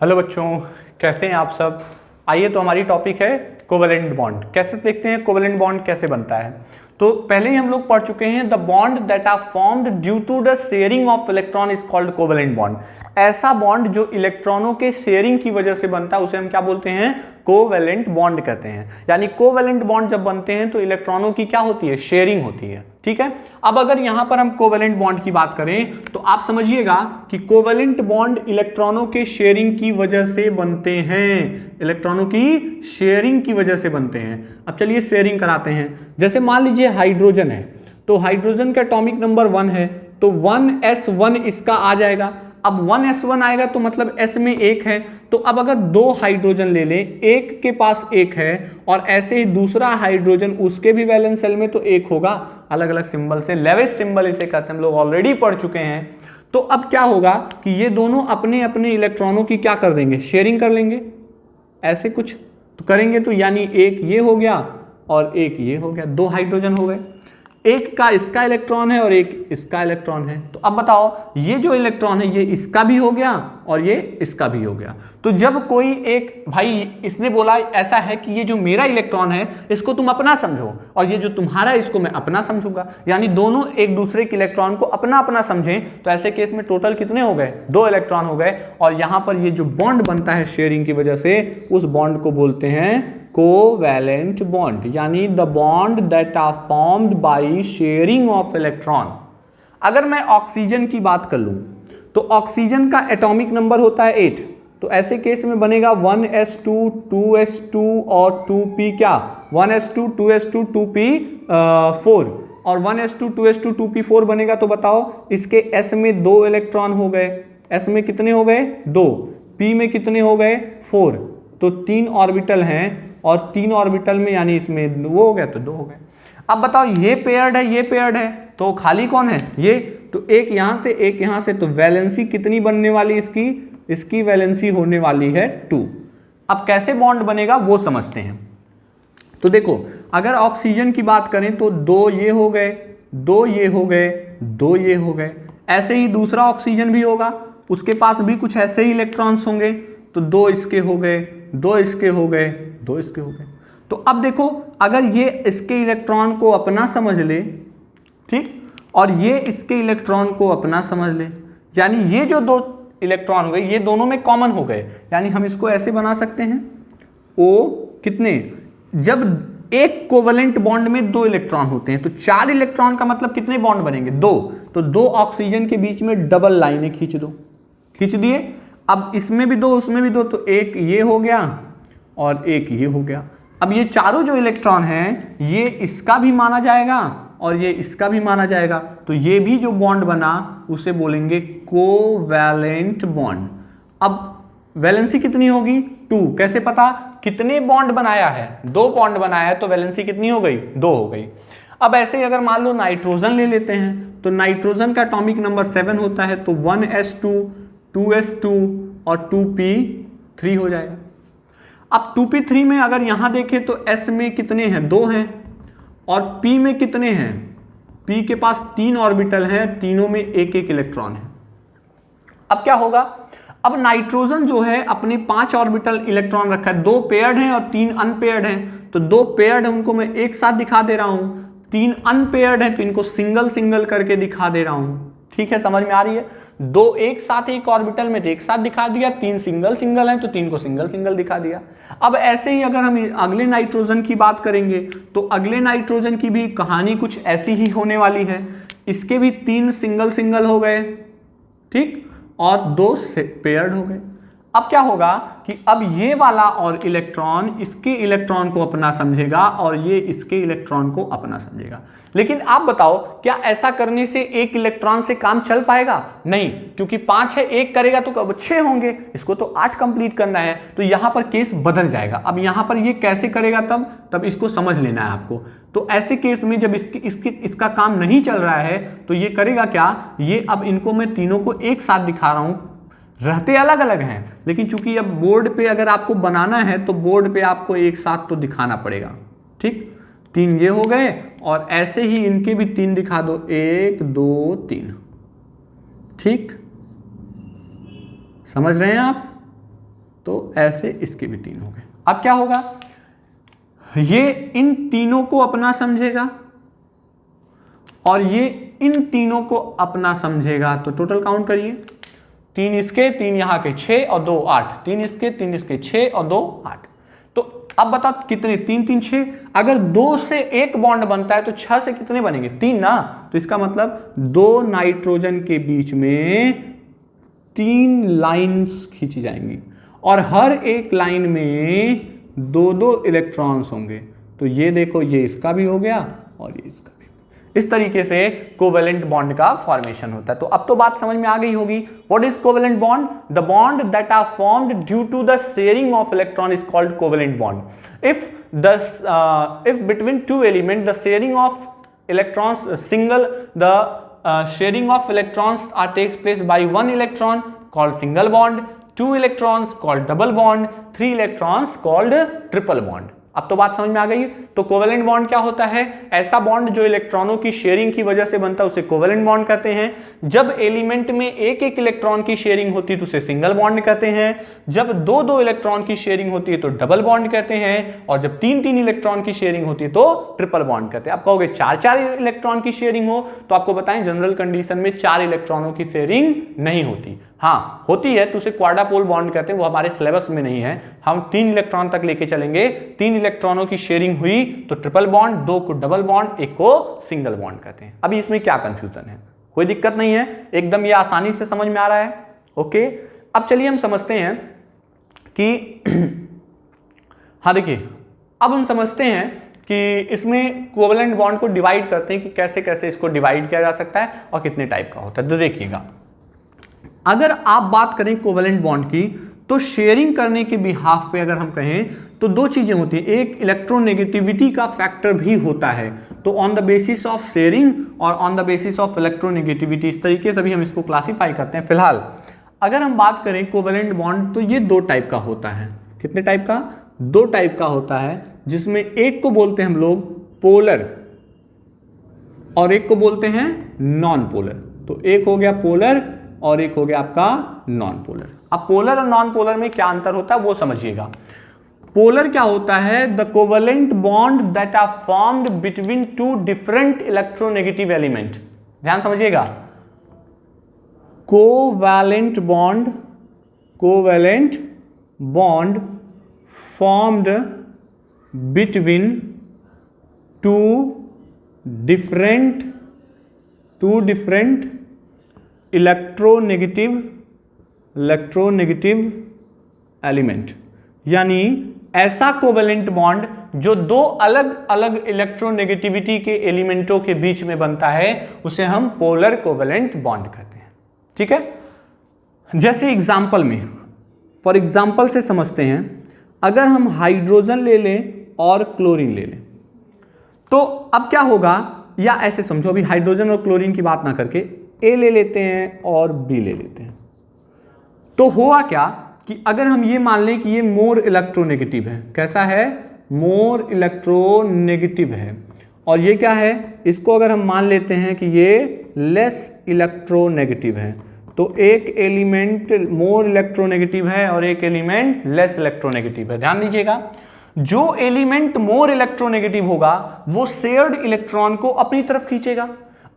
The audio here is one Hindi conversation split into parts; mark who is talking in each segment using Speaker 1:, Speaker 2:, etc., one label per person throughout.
Speaker 1: हेलो बच्चों, कैसे हैं आप सब। आइए तो हमारी टॉपिक है कोवेलेंट बॉन्ड। कैसे देखते हैं कोवेलेंट बॉन्ड कैसे बनता है। तो पहले ही हम लोग पढ़ चुके हैं the bond that are formed due to the sharing of electron is called covalent bond. ऐसा बॉन्ड जो इलेक्ट्रॉनों के शेयरिंग की वजह से बनता है उसे हम क्या बोलते हैं, कोवेलेंट बॉन्ड कहते हैं। यानी कोवेलेंट बॉन्ड जब बनते हैं तो इलेक्ट्रॉनों की क्या होती है, शेयरिंग होती है। ठीक है, अब अगर यहां पर हम कोवेलेंट बॉन्ड की बात करें तो आप समझिएगा कि कोवेलेंट बॉन्ड इलेक्ट्रॉनों के शेयरिंग की वजह से बनते हैं, इलेक्ट्रॉनों की शेयरिंग की वजह से बनते हैं। अब चलिए शेयरिंग कराते हैं। जैसे मान लीजिए हाइड्रोजन है, तो हाइड्रोजन का एटॉमिक नंबर 1 है, तो 1s1 इसका आ जाएगा। अब 1s1 आएगा तो मतलब s में 1 है, तो अब अगर 2 हाइड्रोजन ले लें, एक के पास 1 है और ऐसे ही दूसरा हाइड्रोजन उसके भी वैलेंस शेल में तो 1 होगा, अलग अलग सिंबल से, लेविस सिंबल इसे कहते हैं, हम लोग ऑलरेडी पढ़ चुके हैं। तो अब क्या होगा कि ये दोनों अपने अपने इलेक्ट्रॉनों की क्या कर देंगे, शेयरिंग कर लेंगे, ऐसे कुछ तो करेंगे। तो यानी एक ये हो गया और एक ये हो गया, 2 हाइड्रोजन हो गए, एक का इसका इलेक्ट्रॉन है और एक इसका इलेक्ट्रॉन है। तो अब बताओ ये जो इलेक्ट्रॉन है ये इसका भी हो गया और ये इसका भी हो गया। तो जब कोई एक भाई इसने बोला ऐसा है कि ये जो मेरा इलेक्ट्रॉन है इसको तुम अपना समझो और ये जो तुम्हारा है इसको मैं अपना समझूंगा, यानी दोनों एक दूसरे के इलेक्ट्रॉन को अपना अपना समझें, तो ऐसे केस में टोटल कितने हो गए, 2 इलेक्ट्रॉन हो गए। और यहां पर ये जो बॉन्ड बनता है शेयरिंग की वजह से, उस बॉन्ड को बोलते हैं कोवैलेंट बॉन्ड, यानी the bond that are formed by sharing of electron. अगर मैं ऑक्सीजन की बात कर लूं तो ऑक्सीजन का एटॉमिक नंबर होता है 8, तो ऐसे केस में बनेगा 1s2 2s2 और 2p क्या, 1s2 2s2 2p4 और 1s2 2s2 2p4 बनेगा। तो बताओ इसके s में 2 इलेक्ट्रॉन हो गए, s में कितने हो गए 2, p में कितने हो गए 4, तो 3 ऑर्बिटल हैं और 3 ऑर्बिटल में यानी इसमें वो हो गया तो 2 हो गए। अब बताओ ये पेयर्ड है, ये पेयर्ड है, तो खाली कौन है ये, तो एक यहां से एक यहां से, तो वैलेंसी कितनी बनने वाली इसकी वैलेंसी होने वाली है 2। अब कैसे बॉन्ड बनेगा वो समझते हैं। तो देखो अगर ऑक्सीजन की बात करें तो 2 ये हो गए, 2 ये हो गए, 2 ये हो गए। ऐसे ही दूसरा ऑक्सीजन भी होगा, उसके पास भी कुछ ऐसे ही इलेक्ट्रॉन्स होंगे, तो 2 इसके हो गए, 2 इसके हो गए, 2 इसके हो गए। तो अब देखो अगर ये इसके इलेक्ट्रॉन को अपना समझ ले, ठीक, और ये इसके इलेक्ट्रॉन को अपना समझ ले, यानी ये जो 2 इलेक्ट्रॉन हो गए ये दोनों में कॉमन हो गए, यानी हम इसको ऐसे बना सकते हैं O कितने, जब एक कोवेलेंट बॉन्ड में 2 इलेक्ट्रॉन होते हैं तो 4 इलेक्ट्रॉन का मतलब कितने बॉन्ड बनेंगे, 2। तो 2 ऑक्सीजन के बीच में डबल लाइनें खींच दो, खींच दिए। अब इसमें भी 2 उसमें भी 2, तो एक ये हो गया और एक ये हो गया। अब ये चारों जो इलेक्ट्रॉन हैं ये इसका भी माना जाएगा और ये इसका भी माना जाएगा, तो ये भी जो बॉन्ड बना उसे बोलेंगे कोवैलेंट बॉन्ड। अब वैलेंसी कितनी होगी 2, कैसे पता, कितने बॉन्ड बनाया है, 2 बॉन्ड बनाया है तो वैलेंसी कितनी हो गई 2 हो गई। अब ऐसे ही अगर मान लो नाइट्रोजन ले लेते हैं तो नाइट्रोजन का एटॉमिक नंबर 7 होता है, तो 1s2 2s2 और 2p3 हो जाएगा। अब 2p3 में अगर यहां देखें तो s में कितने हैं, 2 हैं, और p में कितने हैं, p के पास 3 ऑर्बिटल हैं, तीनों में एक एक इलेक्ट्रॉन है। अब क्या होगा, अब नाइट्रोजन जो है अपने 5 ऑर्बिटल इलेक्ट्रॉन रखा है, 2 पेयर्ड हैं और 3 अनपेयर्ड हैं, तो 2 पेयर्ड है उनको मैं एक साथ दिखा दे रहा हूं, 3 अनपेयर्ड है तो इनको सिंगल सिंगल करके दिखा दे रहा हूं। ठीक है, समझ में आ रही है, 2 एक साथ एक ऑर्बिटल में एक साथ दिखा दिया, 3 सिंगल सिंगल हैं तो 3 को सिंगल सिंगल दिखा दिया। अब ऐसे ही अगर हम अगले नाइट्रोजन की बात करेंगे तो अगले नाइट्रोजन की भी कहानी कुछ ऐसी ही होने वाली है, इसके भी 3 सिंगल सिंगल हो गए, ठीक, और 2 पेयर्ड हो गए। अब क्या होगा कि अब ये वाला और इलेक्ट्रॉन इसके इलेक्ट्रॉन को अपना समझेगा और ये इसके इलेक्ट्रॉन को अपना समझेगा। लेकिन आप बताओ क्या ऐसा करने से एक इलेक्ट्रॉन से काम चल पाएगा, नहीं, क्योंकि 5 है, एक करेगा तो कब 6 होंगे, इसको तो 8 कंप्लीट करना है, तो यहां पर केस बदल जाएगा। अब यहां पर ये कैसे करेगा, तब इसको समझ लेना है आपको। तो ऐसे केस में जब इसका काम नहीं चल रहा है तो ये करेगा क्या, ये अब इनको मैं तीनों को एक साथ दिखा रहा हूं, रहते अलग अलग हैं, लेकिन चूंकि अब बोर्ड पे अगर आपको बनाना है तो बोर्ड पे आपको एक साथ तो दिखाना पड़ेगा, ठीक। 3 ये हो गए और ऐसे ही इनके भी 3 दिखा दो, 1 2 3, ठीक, समझ रहे हैं आप। तो ऐसे इसके भी 3 हो गए। अब क्या होगा, ये इन तीनों को अपना समझेगा और ये इन तीनों को अपना समझेगा। तो टोटल काउंट करिए, 3 इसके 3 यहां के 6 और 2 8, 3 इसके 3 इसके 6 और 2 8। तो अब बताओ कितने, 3 3 6। अगर 2 से एक बॉन्ड बनता है तो 6 से कितने बनेंगे, 3 ना। तो इसका मतलब 2 नाइट्रोजन के बीच में 3 लाइंस खींची जाएंगी और हर एक लाइन में 2-2 इलेक्ट्रॉन्स होंगे। तो ये देखो, ये इसका भी हो गया और ये इसका भी। इस तरीके से कोवेलेंट बॉन्ड का फॉर्मेशन होता है। तो अब तो बात समझ में आ गई होगी। What is covalent bond? The bond that are formed due to the sharing of electron is called covalent bond. If between two element the sharing of electrons single, the sharing of electrons are takes place by 1 electron called single bond, 2 electrons called double bond, 3 electrons called triple bond. अब तो बात समझ में आ गई। तो कोवेलेंट बॉन्ड क्या होता है? ऐसा बॉन्ड जो इलेक्ट्रॉनों की शेयरिंग की वजह से बनता है उसे कोवेलेंट बॉन्ड कहते हैं। जब एलिमेंट में एक एक इलेक्ट्रॉन की शेयरिंग होती है तो उसे सिंगल बॉन्ड कहते हैं। जब 2-2 इलेक्ट्रॉन की शेयरिंग होती है तो डबल बॉन्ड कहते हैं। और जब 3-3 इलेक्ट्रॉन की शेयरिंग होती है तो ट्रिपल बॉन्ड कहते हैं। आप कहोगे 4-4 इलेक्ट्रॉन की शेयरिंग हो, तो आपको बताएं जनरल कंडीशन में 4 इलेक्ट्रॉनों की शेयरिंग नहीं होती। हाँ होती है तो उसे क्वाड्रापोल बॉन्ड कहते हैं, वो हमारे सिलेबस में नहीं है। हम 3 इलेक्ट्रॉन तक लेके चलेंगे। 3 इलेक्ट्रॉनों की शेयरिंग हुई तो ट्रिपल बॉन्ड, 2 को डबल बॉन्ड, 1 को सिंगल बॉन्ड कहते हैं। अभी इसमें क्या कंफ्यूजन है? कोई दिक्कत नहीं है, एकदम ये आसानी से समझ में आ रहा है। ओके, अब चलिए हम समझते हैं कि हाँ देखिए, अब हम समझते हैं कि इसमें कोवेलेंट बॉन्ड को डिवाइड करते हैं कि कैसे कैसे इसको डिवाइड किया जा सकता है और कितने टाइप का होता है। तो देखिएगा, अगर आप बात करें कोवेलेंट बॉन्ड की तो शेयरिंग करने के बिहाफ पे अगर हम कहें तो 2 चीजें होती हैं। एक इलेक्ट्रोनेगेटिविटी का फैक्टर भी होता है। तो on the basis of sharing और on the basis of electronegativity, इस तरीके से भी हम इसको क्लासिफाई करते हैं। फिलहाल अगर हम बात करें कोवेलेंट बॉन्ड तो ये 2 टाइप का होता है। कितने टाइप का? 2 टाइप का होता है, जिसमें एक को बोलते हैं हम लोग पोलर और एक को बोलते हैं नॉन पोलर। तो एक हो गया पोलर और एक हो गया आपका नॉन पोलर। अब पोलर और नॉन पोलर में क्या अंतर होता है वो समझिएगा। पोलर क्या होता है? The covalent bond that are formed between 2 different electronegative element. ध्यान समझिएगा, covalent bond formed between 2 different electronegative element. यानी ऐसा कोवेलेंट बॉन्ड जो 2 अलग अलग इलेक्ट्रोनेगेटिविटी के एलिमेंटों के बीच में बनता है उसे हम पोलर कोवेलेंट बॉन्ड कहते हैं। ठीक है, जैसे एग्जांपल में, फॉर एग्जांपल से समझते हैं, अगर हम हाइड्रोजन ले लें और क्लोरीन ले लें तो अब क्या होगा, या ऐसे समझो, अभी हाइड्रोजन और क्लोरीन की बात ना करके ए ले लेते हैं और बी ले लेते हैं। तो हुआ क्या कि अगर हम ये मान लें कि ये मोर इलेक्ट्रोनेगेटिव है, कैसा है? मोर इलेक्ट्रोनेगेटिव है। और ये क्या है? इसको अगर हम मान लेते हैं कि ये लेस इलेक्ट्रोनेगेटिव है, तो एक एलिमेंट मोर इलेक्ट्रोनेगेटिव है और एक एलिमेंट लेस इलेक्ट्रोनेगेटिव है। ध्यान दीजिएगा, जो एलिमेंट मोर इलेक्ट्रोनेगेटिव होगा वो शेयर्ड इलेक्ट्रॉन को अपनी तरफ खींचेगा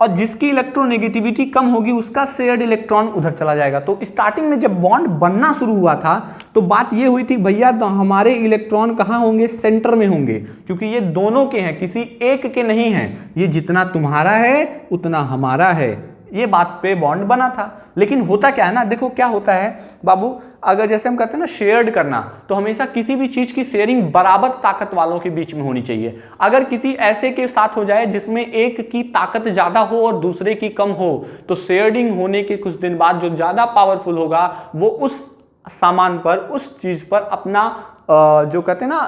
Speaker 1: और जिसकी इलेक्ट्रोनेगेटिविटी कम होगी उसका शेयर्ड इलेक्ट्रॉन उधर चला जाएगा। तो स्टार्टिंग में जब बॉन्ड बनना शुरू हुआ था तो बात ये हुई थी, भैया तो हमारे इलेक्ट्रॉन कहाँ होंगे? सेंटर में होंगे, क्योंकि ये दोनों के हैं, किसी एक के नहीं हैं। ये जितना तुम्हारा है उतना हमारा है, ये बात पे बॉन्ड बना था। लेकिन होता क्या है ना, देखो क्या होता है बाबू, अगर जैसे हम कहते हैं ना शेयर्ड करना, तो हमेशा किसी भी चीज की शेयरिंग बराबर ताकत वालों के बीच में होनी चाहिए। अगर किसी ऐसे के साथ हो जाए जिसमें एक की ताकत ज्यादा हो और दूसरे की कम हो, तो शेयरिंग होने के कुछ दिन बाद जो ज्यादा पावरफुल होगा वो उस सामान पर, उस चीज पर अपना जो कहते हैं ना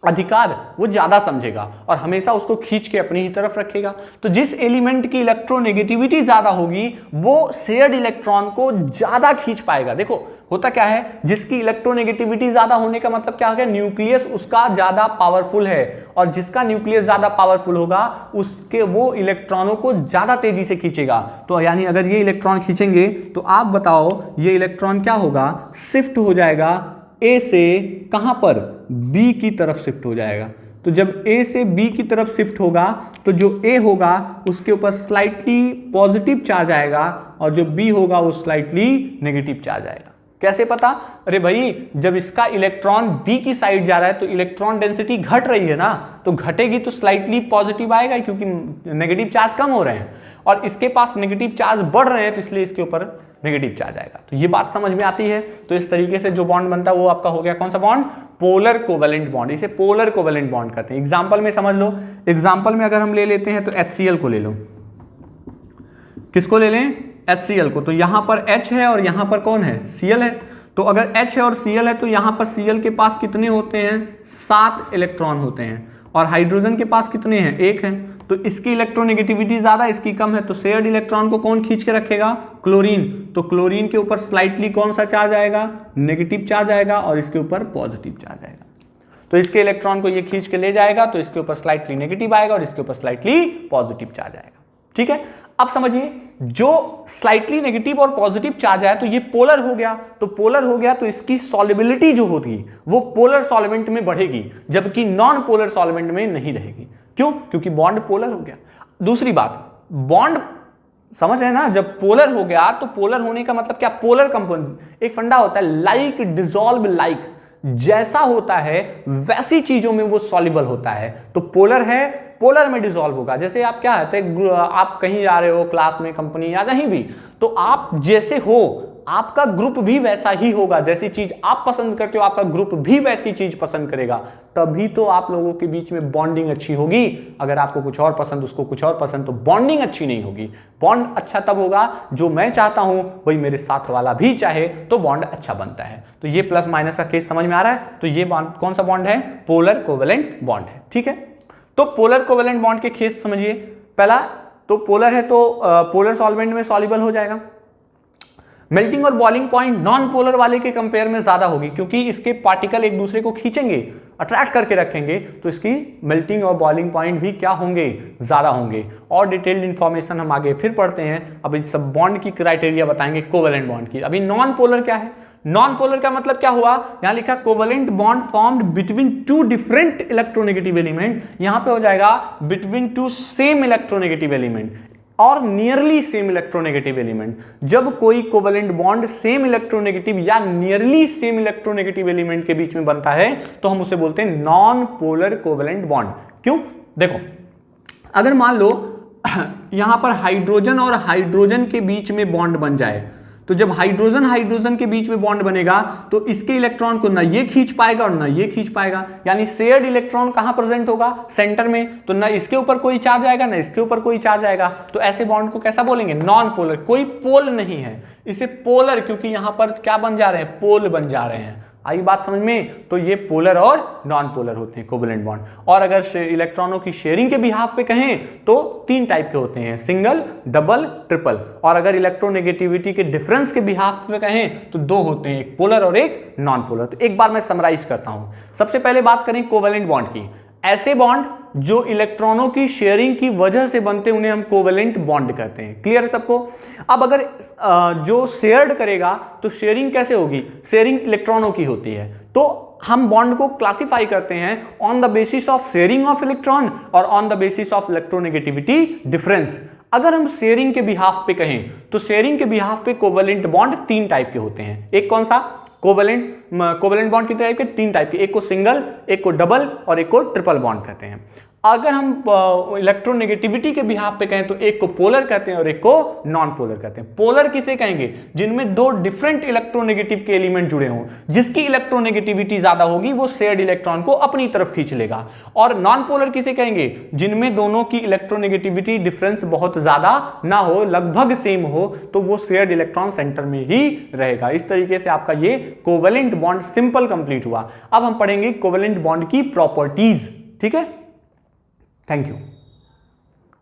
Speaker 1: अधिकार वो ज्यादा समझेगा और हमेशा उसको खींच के अपनी ही तरफ रखेगा। तो जिस एलिमेंट की इलेक्ट्रोनेगेटिविटी ज्यादा होगी वो शेयर्ड इलेक्ट्रॉन को ज्यादा खींच पाएगा। देखो होता क्या है, जिसकी इलेक्ट्रोनेगेटिविटी ज्यादा होने का मतलब क्या होगा, न्यूक्लियस उसका ज्यादा पावरफुल है और जिसका न्यूक्लियस ज्यादा पावरफुल होगा उसके वो इलेक्ट्रॉनों को ज्यादा तेजी से खींचेगा। तो यानी अगर ये इलेक्ट्रॉन खींचेंगे तो आप बताओ ये इलेक्ट्रॉन क्या होगा, शिफ्ट हो जाएगा ए से कहां पर, बी की तरफ शिफ्ट हो जाएगा। तो जब ए से बी की तरफ शिफ्ट होगा तो जो ए होगा उसके ऊपर स्लाइटली पॉजिटिव चार्ज आएगा और जो बी होगा वो स्लाइटली नेगेटिव चार्ज आएगा। कैसे पता, अरे भाई जब इसका इलेक्ट्रॉन बी की साइड जा रहा है तो इलेक्ट्रॉन डेंसिटी घट रही है ना, तो घटेगी तो स्लाइटली पॉजिटिव आएगा क्योंकि नेगेटिव चार्ज कम हो रहे हैं, और इसके पास नेगेटिव चार्ज बढ़ रहे हैं तो इसलिए इसके ऊपर नेगेटिव चार्ज आएगा। तो ये बात समझ में आती है। तो इस तरीके से जो बॉन्ड बनता है वो आपका हो गया कौन सा बॉन्ड, पोलर कोवेलेंट बॉन्ड। इसे पोलर कोवेलेंट बॉन्ड कहते हैं। एग्जांपल में समझ लो, एग्जांपल में अगर हम ले लेते हैं तो HCl को ले लो। किसको ले लें, HCl को। तो यहां पर H है और यहां पर कौन है, Cl है। तो अगर H है और Cl है तो यहां पर Cl के पास कितने होते हैं, 7 इलेक्ट्रॉन होते हैं, और हाइड्रोजन के पास कितने हैं, 1 है। तो इसकी इलेक्ट्रोनेगेटिविटी ज्यादा, इसकी कम है, तो शेयर्ड इलेक्ट्रॉन को कौन खींच के रखेगा, क्लोरीन। तो क्लोरीन के ऊपर स्लाइटली कौन सा चार्ज आएगा, नेगेटिव चार्ज आएगा, और इसके ऊपर पॉजिटिव चार्ज आएगा। तो इसके इलेक्ट्रॉन को ये खींच के ले जाएगा तो इसके ऊपर स्लाइटली नेगेटिव आएगा और इसके ऊपर स्लाइटली पॉजिटिव चार्ज आएगा। ठीक है, अब समझिए जो स्लाइटली नेगेटिव और पॉजिटिव चार्ज आया तो ये पोलर हो गया। तो पोलर हो गया तो इसकी सॉल्युबिलिटी जो होगी वो पोलर सॉल्वेंट में बढ़ेगी, जबकि नॉन पोलर सॉल्वेंट में नहीं रहेगी। क्यों, क्योंकि बॉन्ड पोलर हो गया। दूसरी बात, बॉन्ड समझ रहे हैं ना, जब पोलर हो गया तो पोलर होने का मतलब क्या, पोलर कंपाउंड एक फंडा होता है, लाइक डिसॉल्व लाइक, जैसा होता है वैसी चीजों में वो सॉल्युबल होता है। तो पोलर है, पोलर में डिसॉल्व होगा। जैसे आप क्या है, आप कहीं जा रहे हो, क्लास में, कंपनी या कहीं भी, तो आप जैसे हो आपका ग्रुप भी वैसा ही होगा। जैसी चीज आप पसंद करते हो आपका ग्रुप भी वैसी चीज पसंद करेगा, तभी तो आप लोगों के बीच में बॉन्डिंग अच्छी होगी। अगर आपको कुछ और पसंद, उसको कुछ और पसंद, तो बॉन्डिंग अच्छी नहीं होगी। बॉन्ड अच्छा तब होगा जो मैं चाहता हूं वही मेरे साथ वाला भी चाहे, तो बॉन्ड अच्छा बनता है। तो ये प्लस माइनस का केस समझ में आ रहा है। तो ये बॉन्ड कौन सा बॉन्ड है, पोलर कोवेलेंट बॉन्ड है। ठीक है, तो पोलर कोवेलेंट बॉन्ड के केस समझिए। पहला तो पोलर है तो पोलर सॉल्वेंट में सॉल्युबल हो जाएगा। मेल्टिंग और बॉइलिंग पॉइंट नॉन पोलर वाले के कंपेयर में ज्यादा होगी, क्योंकि इसके पार्टिकल एक दूसरे को खींचेंगे, अट्रैक्ट करके रखेंगे, तो इसकी मेल्टिंग और बॉइलिंग पॉइंट भी क्या होंगे, ज्यादा होंगे। और डिटेल्ड इंफॉर्मेशन हम आगे फिर पढ़ते हैं। अब इस सब बॉन्ड की क्राइटेरिया बताएंगे कोवेलेंट बॉन्ड की। अभी नॉन पोलर क्या है, नॉन पोलर का मतलब क्या हुआ, यहां लिखा covalent bond formed between two different electronegative element, यहां पे हो जाएगा between two same electronegative element और नियरली सेम इलेक्ट्रोनेगेटिव एलिमेंट। जब कोई कोवेलेंट बॉन्ड सेम इलेक्ट्रोनेगेटिव या नियरली सेम इलेक्ट्रोनेगेटिव एलिमेंट के बीच में बनता है तो हम उसे बोलते हैं नॉन पोलर कोवेलेंट बॉन्ड। क्यों, देखो अगर मान लो यहां पर हाइड्रोजन और हाइड्रोजन के बीच में बॉन्ड बन जाए, तो जब हाइड्रोजन हाइड्रोजन के बीच में बॉन्ड बनेगा तो इसके इलेक्ट्रॉन को ना ये खींच पाएगा और ना ये खींच पाएगा, यानी शेयर्ड इलेक्ट्रॉन कहां प्रेजेंट होगा, सेंटर में। तो ना इसके ऊपर कोई चार्ज आएगा ना इसके ऊपर कोई चार्ज आएगा। तो ऐसे बॉन्ड को कैसा बोलेंगे, नॉन पोलर। कोई पोल नहीं है, इसे पोलर, क्योंकि यहां पर क्या बन जा रहे हैं, पोल बन जा रहे हैं। आई बात समझ में। तो ये पोलर और नॉन पोलर होते हैं कोवेलेंट बॉन्ड। और अगर इलेक्ट्रॉनों की शेयरिंग के बिहाफ पे कहें तो 3 टाइप के होते हैं, सिंगल, डबल, ट्रिपल। और अगर इलेक्ट्रोनेगेटिविटी के डिफरेंस के बिहाफ पे कहें तो 2 होते हैं, एक पोलर और एक नॉन पोलर। तो एक बार मैं समराइज करता हूं। सबसे पहले बात करें कोवेलेंट बॉन्ड की। ऐसे बॉन्ड जो इलेक्ट्रॉनों की शेयरिंग की वजह से बनते उन्हें हम कोवेलेंट बॉन्ड कहते हैं। क्लियर है सबको। अब अगर जो शेयर्ड करेगा तो शेयरिंग कैसे होगी, शेयरिंग इलेक्ट्रॉनों की होती है। तो हम बॉन्ड को क्लासिफाई करते हैं on the basis of sharing of electron और on the basis of electronegativity difference. अगर हम शेयरिंग के बिहाफ पे कहें तो शेयरिंग के बिहाफ पे कोवेलेंट बॉन्ड 3 टाइप के होते हैं। एक कौन सा, कोवेलेंट बॉन्ड कितने टाइप के, 3 टाइप के। एक को सिंगल, एक को डबल और एक को ट्रिपल बॉन्ड कहते हैं। अगर हम इलेक्ट्रोनेगेटिविटी के बिहाफ पे कहें तो एक को पोलर कहते हैं और एक को नॉन पोलर कहते हैं। पोलर किसे कहेंगे? जिनमें दो डिफरेंट इलेक्ट्रोनेगेटिव के एलिमेंट जुड़े हों, जिसकी इलेक्ट्रोनेगेटिविटी ज्यादा होगी वो शेयर्ड इलेक्ट्रॉन को अपनी तरफ खींच लेगा। और नॉन पोलर किसे कहेंगे? जिनमें दोनों की इलेक्ट्रोनेगेटिविटी डिफरेंस बहुत ज्यादा ना हो, लगभग सेम हो, तो वो शेयर्ड इलेक्ट्रॉन सेंटर में ही रहेगा। इस तरीके से आपका ये कोवेलेंट बॉन्ड सिंपल कंप्लीट हुआ। अब हम पढ़ेंगे कोवेलेंट बॉन्ड की प्रॉपर्टीज। ठीक है, थैंक यू।